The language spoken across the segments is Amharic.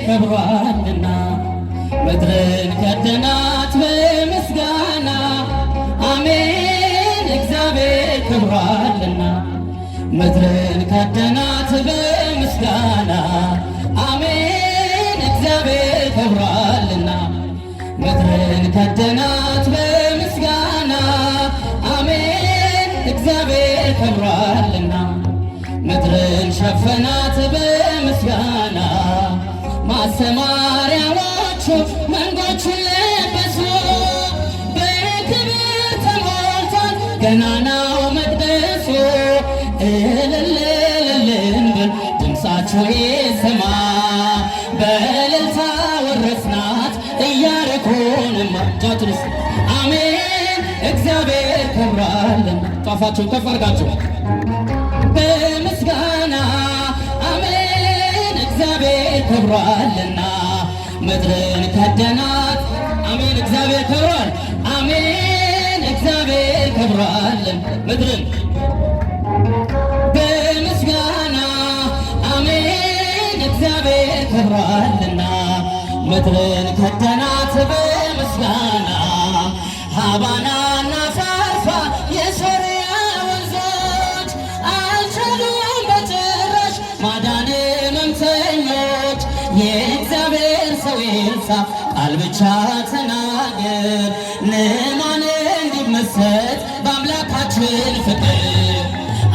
ከብሯልና ምድርን ከደናት በምስጋና አሜን እግዚአብሔር ከብሯልና ምድርን ከደናት በምስጋና አሜን እግዚአብሔር ከብሯልና ምድርን ከደናት በምስጋና አሜን እግዚአብሔር ከብሯልና ምድርን ሸፈናት በምስጋና ማሰማሪያዎቹ መንጎቹን ለበሱ በክብር ተሞልቷል ገናናው መቅደሱ እልል እልል ብል ድምፃቸው ይሰማ በእልልታ ወረስናት ኢያሪኮንማ ጃቱንስ አሜን እግዚአብሔር ከብሯልና ጧፋችሁን ከፍ አድርጋችሁ በምስጋና አሜን እግዚአብሔር ከብሯልና ምድርን ከደናት አሜን እግዚአብሔር ከብሯል አሜን እግዚአብሔር ከብሯልን ምድርን በምስጋና አሜን እግዚአብሔር ከብሯልና ምድርን ከደናት በምስጋና ሀባናና ፋርፋ የሶርያ ወንዞች አልቻሉም በጭራሽ ማዳን ሕመምተኞች የእግዚአብሔር ሰው ኤልሳዕ ቃል ብቻ ተናገር ንዕማን እንዲመሰጥ በአምላካችን ፍቅር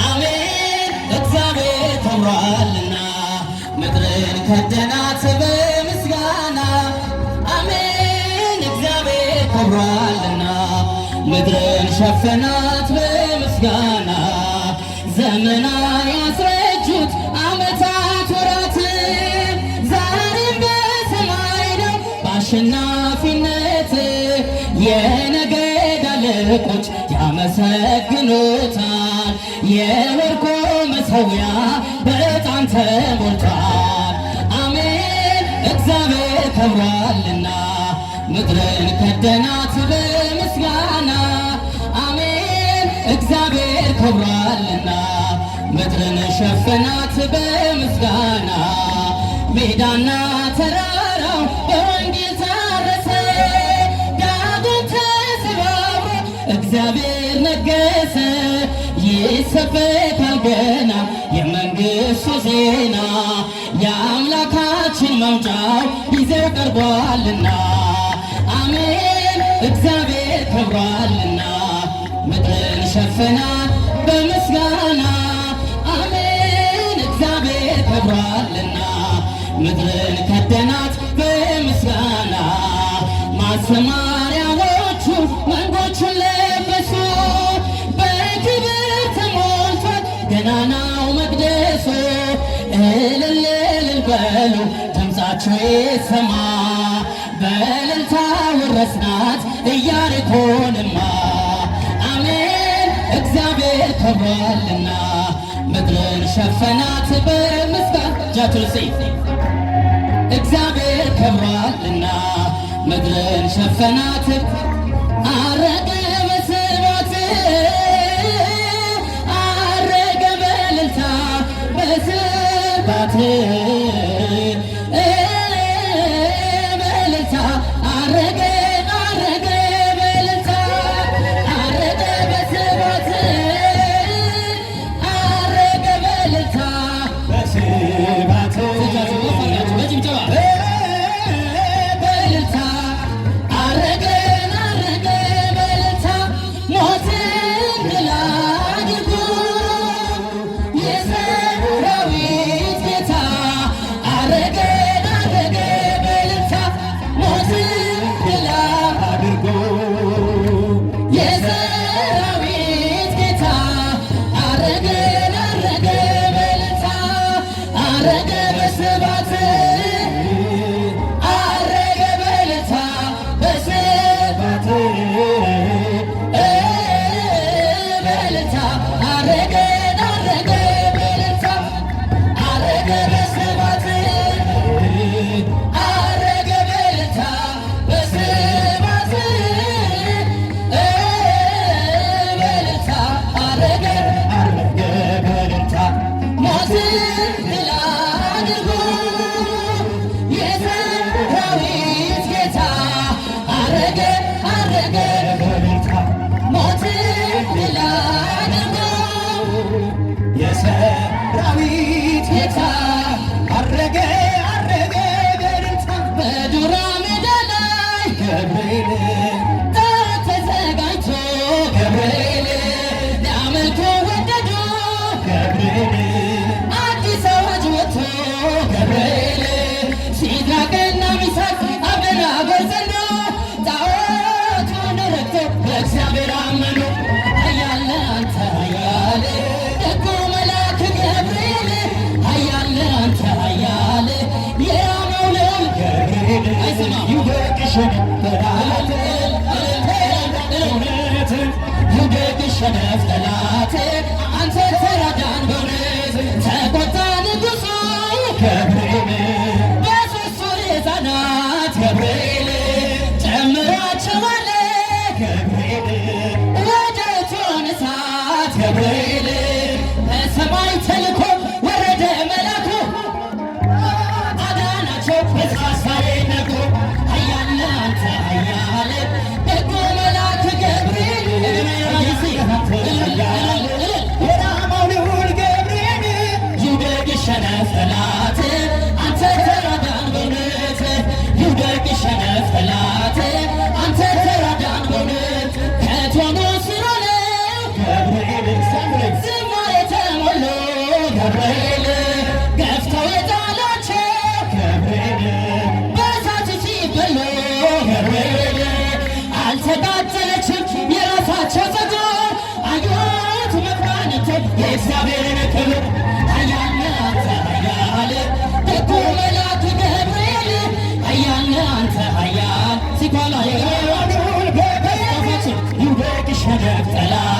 አሜን እግዚአብሔር ከብሯልና ምድርን ከደናት በምስጋና አሜን እግዚአብሔር ከብሯልና ምድርን ሸፈናት በምስጋና ዘመና ያስረጁት ዓመታት ወራት ዛሬም በሰማይ ነው በአሸናፊነት የነገድ አለቆች ያመሰግኑታል የወርቁ መሠዊያ በዕጣን ተሞልቷል አሜን እግዚአብሔር ከብሯልና ምድርን ከደናት በምስጋና አሜን እግዚአብሔር ከብሯልና ምድርን ሸፈናት በምስጋና ሜዳና ተራራው በወንጌል ታረሰ ዳግም ተሰባብሮ እግዚአብሔር ነገሰ ይሰበካል ገና የመንግሥቱ ዜና የአምላካችን መውጫው ጊዜው ቀርቧልና አሜን እግዚአብሔር ከብሯልና ምድርን ሸፈናት በምስጋና አሜን እግዚአብሔር ከብሯልና ምድርን ከደናት በምስጋና ማሰማሪያዎቹ መንጎቹን ለበሱ በክብር ተሞልቷል ገናናው መቅደሱ እልል እልል በሉ ድምፃችሁ ይሰማ በእልልታ ወረስናት ኢያሪኮንማ አሜን እግዚአብሔር ከብሯልና ምድርን ሸፈናት በምስጋና ጃቱልሲ እግዚአብሔር ከብሯልና ምድርን ሸፈናት አረገ በስብሐት አረገ በእልልታ በስብሐት በእልልታ አረገ አረገ በእልልታ አረገ በስብሐት አረገ በእልልታ በስብሐት በጭብጨባ በእልልታ አረገ አረገ በእልልታ ሞትን ድል አድርጎ የሰራዊት ጌታ አረገ አረገ በእልልታ ሞትን ድል አድርጎ የሰራዊት ጌታ አረገ አረገ በእልልታ አረገ በስብሐት አረገ በእልልታ በስብሐት በእልልታ አረገ አረገ በእልልታ አረገ በስብሐት አረገ በእልልታ በስብሐት በእልልታ አረገ አረገ በእልልታ ሞትን ድል አድርጎ ጠላት አንተ ተራዳን በእውነት ተቆጣ ንጉሡ ገብርኤል በሦስቱ ሕፃናት ገብርኤል ጨምራቸዋለ ገብርኤል ወደ እቶነ እሳት ገብርኤል በሰማይ ተልኮ ወረደ መላኩ አዳናቸው በሳሳሬ ነጎ ኃያል አንተ ኃያል ደጉ መልአክ ገብርኤል የራማው ልዑል ገብርኤል ይውደቅ ይሸነፍ ጠላት አንተ ተራዳን በእውነት ይውደቅ ይሸነፍ ጠላት አንተ ተራዳን በእውነት ከእቶኑ ስር ሆነው ገብርኤል ዝማሬ የተሞሉ ገብርኤል ገፍተው የጣሏቸው ገብርኤል በእሳቱ ሲበሉ ገብርኤል አልተቃጠለችም የራሳቸው ፀጉር አዩት መኳንንቶች የእግዚአብሔርን ክብር ኃያል አንተ ኃያል ደጉ መልአክ ገብርኤል ኃያል አንተ ኃያል ሲባል ይውደቅ ይሸነፍ ጠላት